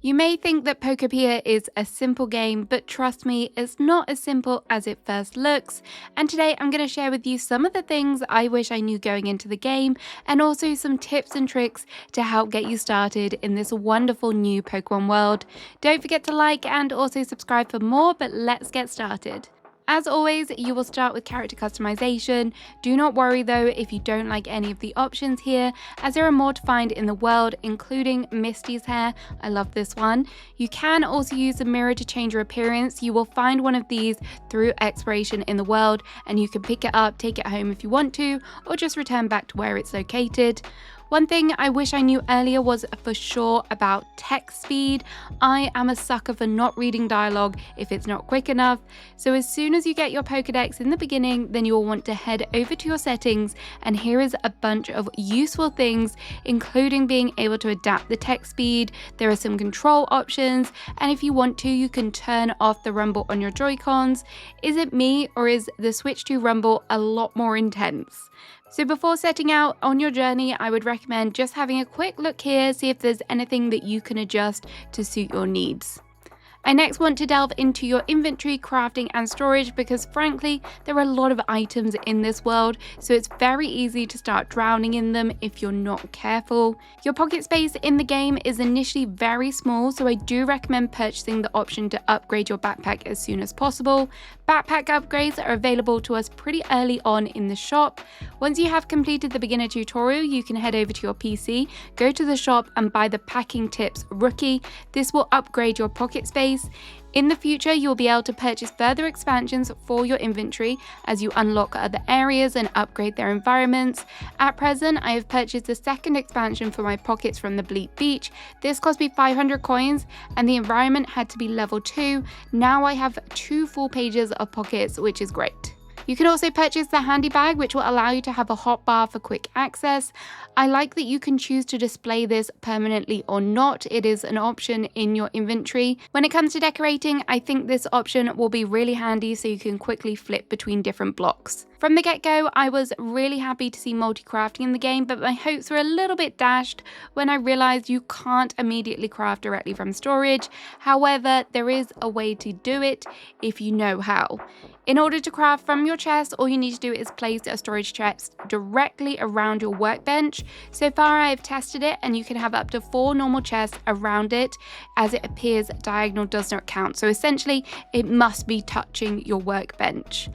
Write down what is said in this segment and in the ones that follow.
You may think that Pokopia is a simple game, but trust me, it's not as simple as it first looks. And today I'm going to share with you some of the things I wish I knew going into the game, and also some tips and tricks to help get you started in this wonderful new Pokemon world. Don't forget to like and also subscribe for more, but let's get started. As always, you will start with character customization. Do not worry though if you don't like any of the options here, as there are more to find in the world, including Misty's hair. I love this one. You can also use the mirror to change your appearance. You will find one of these through exploration in the world, and you can pick it up, take it home if you want to, or just return back to where it's located. One thing I wish I knew earlier was for sure about text speed. I am a sucker for not reading dialogue if it's not quick enough. So as soon as you get your Pokedex in the beginning, then you will want to head over to your settings, and here is a bunch of useful things, including being able to adapt the text speed. There are some control options, and if you want to, you can turn off the rumble on your Joy-Cons. Is it me, or is the switch to rumble a lot more intense? So before setting out on your journey, I would recommend just having a quick look here, see if there's anything that you can adjust to suit your needs. I next want to delve into your inventory, crafting and storage, because frankly, there are a lot of items in this world, so it's very easy to start drowning in them if you're not careful. Your pocket space in the game is initially very small, so I do recommend purchasing the option to upgrade your backpack as soon as possible. Backpack upgrades are available to us pretty early on in the shop. Once you have completed the beginner tutorial, you can head over to your PC, go to the shop and buy the Packing Tips Rookie. This will upgrade your pocket space. In the future, you'll be able to purchase further expansions for your inventory as you unlock other areas and upgrade their environments. At present, I have purchased the second expansion for my pockets from the Bleak Beach. This cost me 500 coins and the environment had to be level 2. Now I have 2 full pages of pockets, which is great. You can also purchase the handy bag, which will allow you to have a hotbar for quick access. I like that you can choose to display this permanently or not. It is an option in your inventory. When it comes to decorating, I think this option will be really handy so you can quickly flip between different blocks. From the get-go, I was really happy to see multi-crafting in the game, but my hopes were a little bit dashed when I realized you can't immediately craft directly from storage. However, there is a way to do it if you know how. In order to craft from your chest, all you need to do is place a storage chest directly around your workbench. So far I have tested it, and you can have up to 4 normal chests around it, as it appears diagonal does not count. So essentially it must be touching your workbench.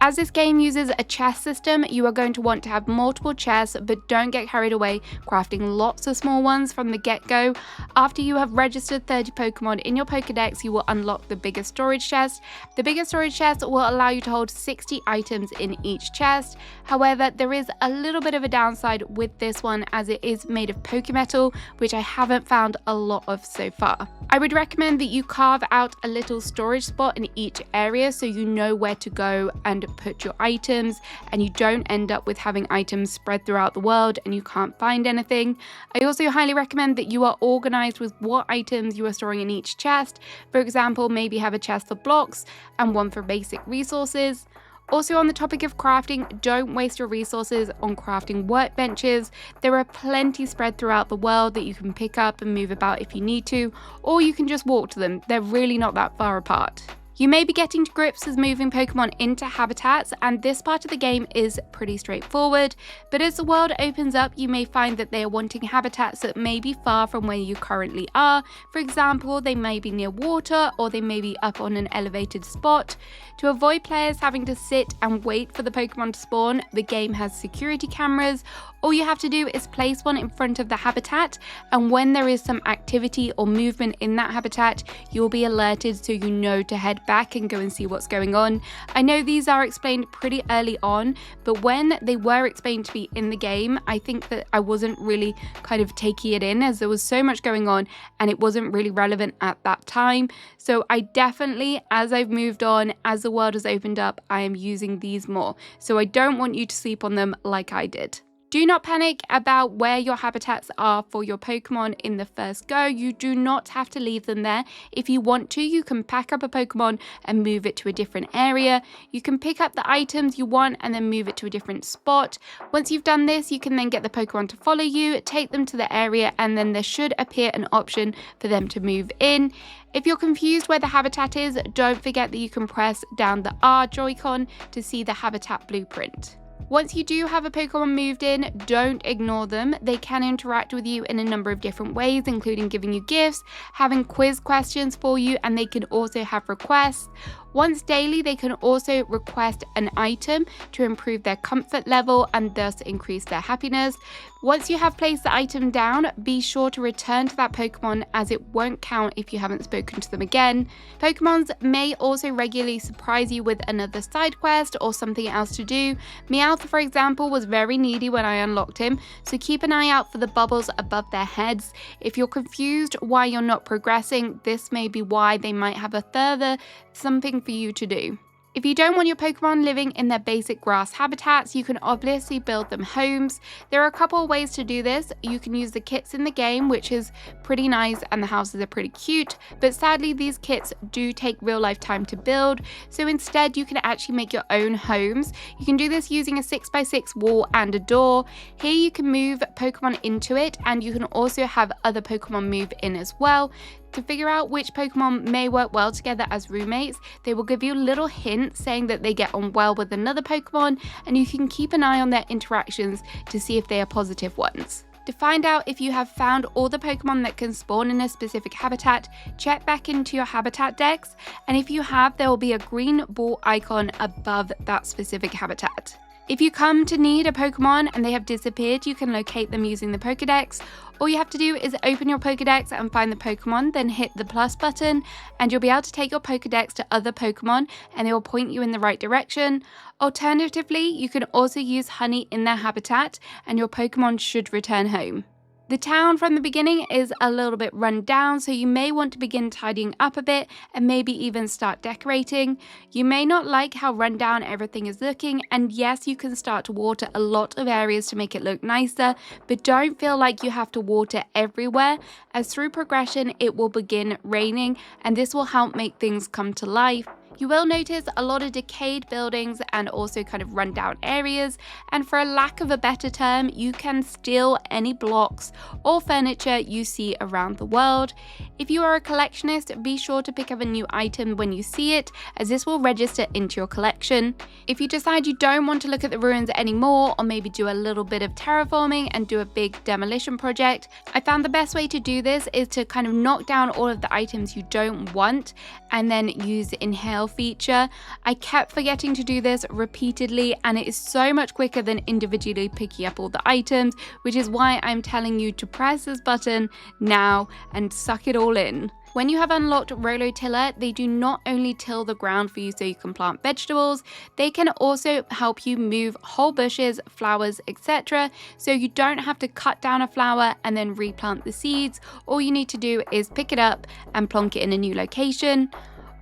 As this game uses a chest system, you are going to want to have multiple chests, but don't get carried away crafting lots of small ones from the get-go. After you have registered 30 Pokemon in your Pokedex, you will unlock the biggest storage chest. The biggest storage chest will allow you to hold 60 items in each chest. However, there is a little bit of a downside with this one, as it is made of Pokemetal, which I haven't found a lot of so far. I would recommend that you carve out a little storage spot in each area so you know where to go and put your items, and you don't end up with having items spread throughout the world and you can't find anything. I also highly recommend that you are organized with what items you are storing in each chest. For example, maybe have a chest for blocks and one for basic resources. Also, on the topic of crafting, don't waste your resources on crafting workbenches. There are plenty spread throughout the world that you can pick up and move about if you need to, or you can just walk to them. They're really not that far apart. You may be getting to grips with moving Pokemon into habitats, and this part of the game is pretty straightforward, but as the world opens up, you may find that they are wanting habitats that may be far from where you currently are. For example, they may be near water, or they may be up on an elevated spot. To avoid players having to sit and wait for the Pokemon to spawn, the game has security cameras. All you have to do is place one in front of the habitat, and when there is some activity or movement in that habitat, you'll be alerted so you know to head back and go and see what's going on. I know these are explained pretty early on, but when they were explained to me in the game, I think that I wasn't really kind of taking it in, as there was so much going on and it wasn't really relevant at that time. So I definitely, as I've moved on, as the world has opened up, I am using these more. So I don't want you to sleep on them like I did. Do not panic about where your habitats are for your Pokemon in the first go. You do not have to leave them there. If you want to, you can pack up a Pokemon and move it to a different area. You can pick up the items you want and then move it to a different spot. Once you've done this, you can then get the Pokemon to follow you, take them to the area, and then there should appear an option for them to move in. If you're confused where the habitat is, don't forget that you can press down the R Joy-Con to see the habitat blueprint. Once you do have a Pokemon moved in, don't ignore them. They can interact with you in a number of different ways, including giving you gifts, having quiz questions for you, and they can also have requests. Once daily, they can also request an item to improve their comfort level and thus increase their happiness. Once you have placed the item down, be sure to return to that Pokemon as it won't count if you haven't spoken to them again. Pokemons may also regularly surprise you with another side quest or something else to do. Meowth, for example, was very needy when I unlocked him, so keep an eye out for the bubbles above their heads. If you're confused why you're not progressing, this may be why. They might have a further something for you to do. If you don't want your Pokemon living in their basic grass habitats, you can obviously build them homes. There are a couple of ways to do this. You can use the kits in the game, which is pretty nice, and the houses are pretty cute, but sadly these kits do take real life time to build, so instead you can actually make your own homes. You can do this using a 6x6 wall and a door. Here you can move Pokemon into it, and you can also have other Pokemon move in as well. To figure out which Pokemon may work well together as roommates, they will give you little hints saying that they get on well with another Pokemon, and you can keep an eye on their interactions to see if they are positive ones. To find out if you have found all the Pokemon that can spawn in a specific habitat, check back into your habitat decks, and if you have, there will be a green ball icon above that specific habitat. If you come to need a Pokemon and they have disappeared, you can locate them using the Pokédex. All you have to do is open your Pokédex and find the Pokemon, then hit the plus button, and you'll be able to take your Pokédex to other Pokemon and they will point you in the right direction. Alternatively, you can also use honey in their habitat and your Pokemon should return home. The town from the beginning is a little bit run down, so you may want to begin tidying up a bit and maybe even start decorating. You may not like how run down everything is looking, and yes, you can start to water a lot of areas to make it look nicer, but don't feel like you have to water everywhere, as through progression it will begin raining and this will help make things come to life. You will notice a lot of decayed buildings and also kind of run down areas, and for a lack of a better term, you can steal any blocks or furniture you see around the world. If you are a collectionist, be sure to pick up a new item when you see it, as this will register into your collection. If you decide you don't want to look at the ruins anymore, or maybe do a little bit of terraforming and do a big demolition project, I found the best way to do this is to kind of knock down all of the items you don't want and then use the inhale feature. I kept forgetting to do this repeatedly, and it is so much quicker than individually picking up all the items, which is why I'm telling you to press this button now and suck it all in. When you have unlocked Rototiller, they do not only till the ground for you so you can plant vegetables, they can also help you move whole bushes, flowers, etc. So you don't have to cut down a flower and then replant the seeds. All you need to do is pick it up and plonk it in a new location.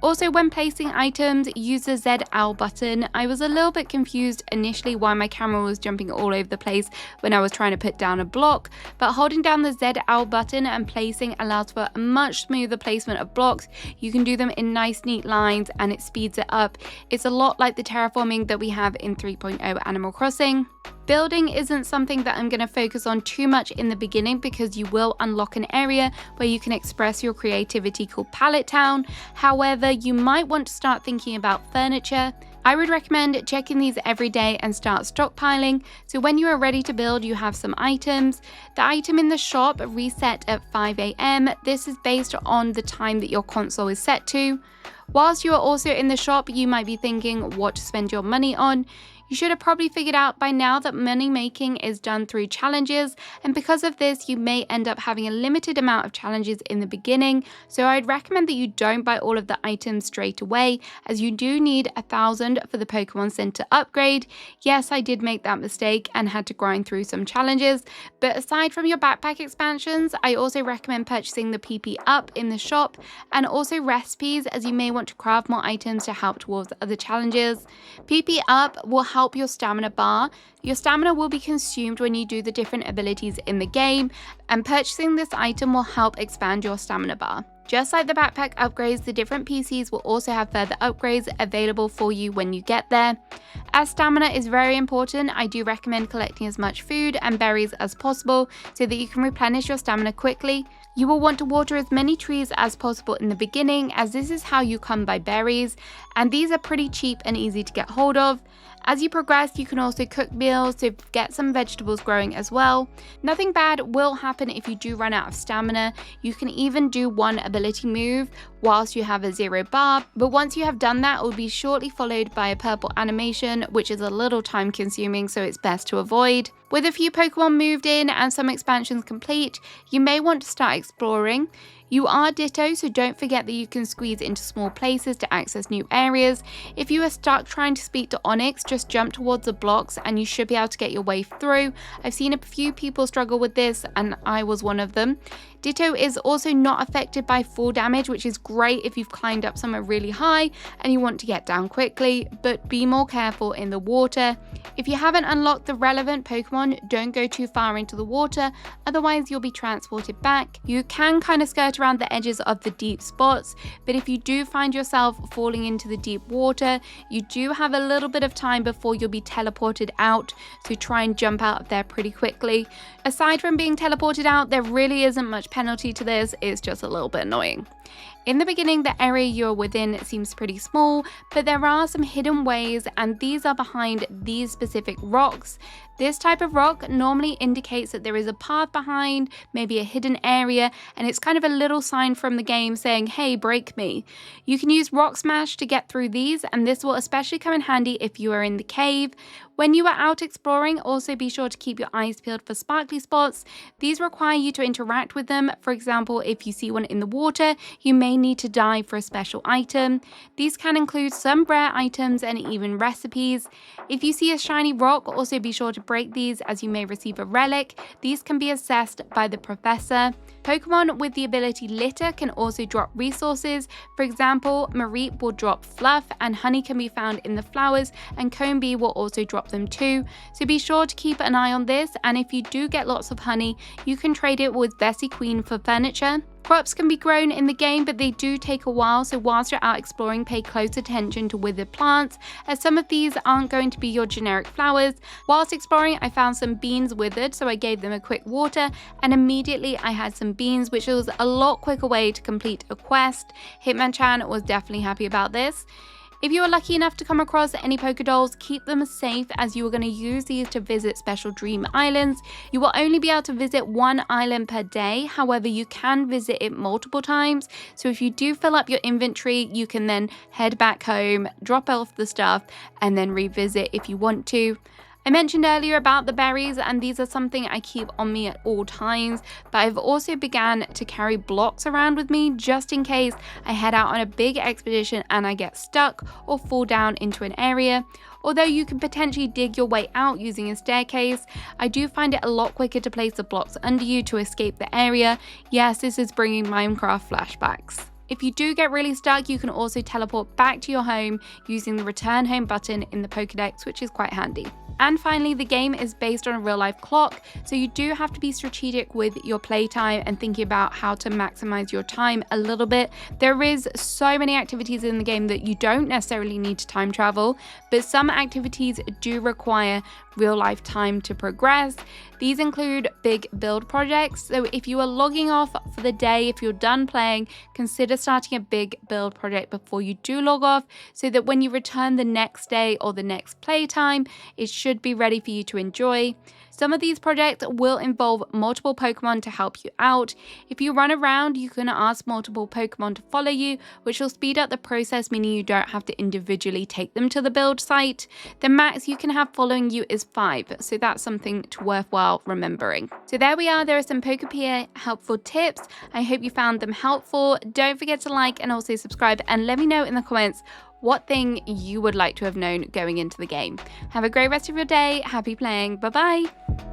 Also, when placing items, use the ZL button. I was a little bit confused initially why my camera was jumping all over the place when I was trying to put down a block, but holding down the ZL button and placing allows for a much smoother placement of blocks. You can do them in nice neat lines and it speeds it up. It's a lot like the terraforming that we have in 3.0 Animal Crossing. Building isn't something that I'm going to focus on too much in the beginning because you will unlock an area where you can express your creativity called Pallet Town. However, you might want to start thinking about furniture. I would recommend checking these every day and start stockpiling, so when you are ready to build, you have some items. The item in the shop reset at 5 AM. This is based on the time that your console is set to. Whilst you are also in the shop, you might be thinking what to spend your money on. You should have probably figured out by now that money making is done through challenges, and because of this you may end up having a limited amount of challenges in the beginning, so I'd recommend that you don't buy all of the items straight away, as you do need 1,000 for the Pokemon Center upgrade. Yes, I did make that mistake and had to grind through some challenges, but aside from your backpack expansions, I also recommend purchasing the PP up in the shop and also recipes, as you may want to craft more items to help towards other challenges. PP up will help help your stamina bar. Your stamina will be consumed when you do the different abilities in the game, and purchasing this item will help expand your stamina bar. Just like the backpack upgrades, the different PCs will also have further upgrades available for you when you get there. As stamina is very important, I do recommend collecting as much food and berries as possible so that you can replenish your stamina quickly. You will want to water as many trees as possible in the beginning, as this is how you come by berries, and these are pretty cheap and easy to get hold of. As you progress, you can also cook meals to get some vegetables growing as well. Nothing bad will happen if you do run out of stamina. You can even do one ability move whilst you have a 0 bar, but once you have done that, it will be shortly followed by a purple animation, which is a little time consuming, so it's best to avoid. With a few Pokemon moved in and some expansions complete, you may want to start exploring. You are Ditto, so don't forget that you can squeeze into small places to access new areas. If you are stuck trying to speak to Onyx, just jump towards the blocks and you should be able to get your way through. I've seen a few people struggle with this and I was one of them. Ditto is also not affected by fall damage, which is great if you've climbed up somewhere really high and you want to get down quickly, but be more careful in the water. If you haven't unlocked the relevant Pokemon, don't go too far into the water, otherwise you'll be transported back. You can kind of skirt around the edges of the deep spots, but if you do find yourself falling into the deep water, you do have a little bit of time before you'll be teleported out, so try and jump out of there pretty quickly. Aside from being teleported out, there really isn't much penalty to this, it's just a little bit annoying. In the beginning, the area you're within seems pretty small, but there are some hidden ways, and these are behind these specific rocks. This type of rock normally indicates that there is a path behind, maybe a hidden area, and it's kind of a little sign from the game saying, hey, break me. You can use Rock Smash to get through these, and this will especially come in handy if you are in the cave. When you are out exploring, also be sure to keep your eyes peeled for sparkly spots. These require you to interact with them. For example, if you see one in the water, you may need to dive for a special item. These can include some rare items and even recipes. If you see a shiny rock, also be sure to break these as you may receive a relic. These can be assessed by the professor. Pokemon with the ability Litter can also drop resources. For example, Mareep will drop fluff and honey can be found in the flowers, and Combee will also drop them too. So be sure to keep an eye on this, and if you do get lots of honey, you can trade it with Bessie Queen for furniture. Crops can be grown in the game, but they do take a while, so whilst you're out exploring, pay close attention to withered plants, as some of these aren't going to be your generic flowers. Whilst exploring, I found some beans withered, so I gave them a quick water, and immediately I had some beans, which was a lot quicker way to complete a quest. Hitmonchan was definitely happy about this. If you are lucky enough to come across any Pokédolls, keep them safe, as you are going to use these to visit special dream islands. You will only be able to visit one island per day, however you can visit it multiple times. So if you do fill up your inventory, you can then head back home, drop off the stuff, and then revisit if you want to. I mentioned earlier about the berries, and these are something I keep on me at all times, but I've also began to carry blocks around with me just in case I head out on a big expedition and I get stuck or fall down into an area. Although you can potentially dig your way out using a staircase, I do find it a lot quicker to place the blocks under you to escape the area. Yes, this is bringing Minecraft flashbacks. If you do get really stuck, you can also teleport back to your home using the return home button in the Pokédex, which is quite handy. And finally, the game is based on a real life clock, so you do have to be strategic with your playtime and thinking about how to maximize your time a little bit. There is so many activities in the game that you don't necessarily need to time travel, but some activities do require real life time to progress. These include big build projects, so if you are logging off for the day, if you're done playing, consider starting a big build project before you do log off, so that when you return the next day or the next playtime, it should be ready for you to enjoy. Some of these projects will involve multiple Pokemon to help you out. If you run around, you can ask multiple Pokemon to follow you, which will speed up the process, meaning you don't have to individually take them to the build site. The max you can have following you is 5, so that's something worthwhile remembering. So there we are, there are some Pokopia helpful tips. I hope you found them helpful. Don't forget to like and also subscribe, and let me know in the comments what thing you would like to have known going into the game. Have a great rest of your day. Happy playing. Bye bye.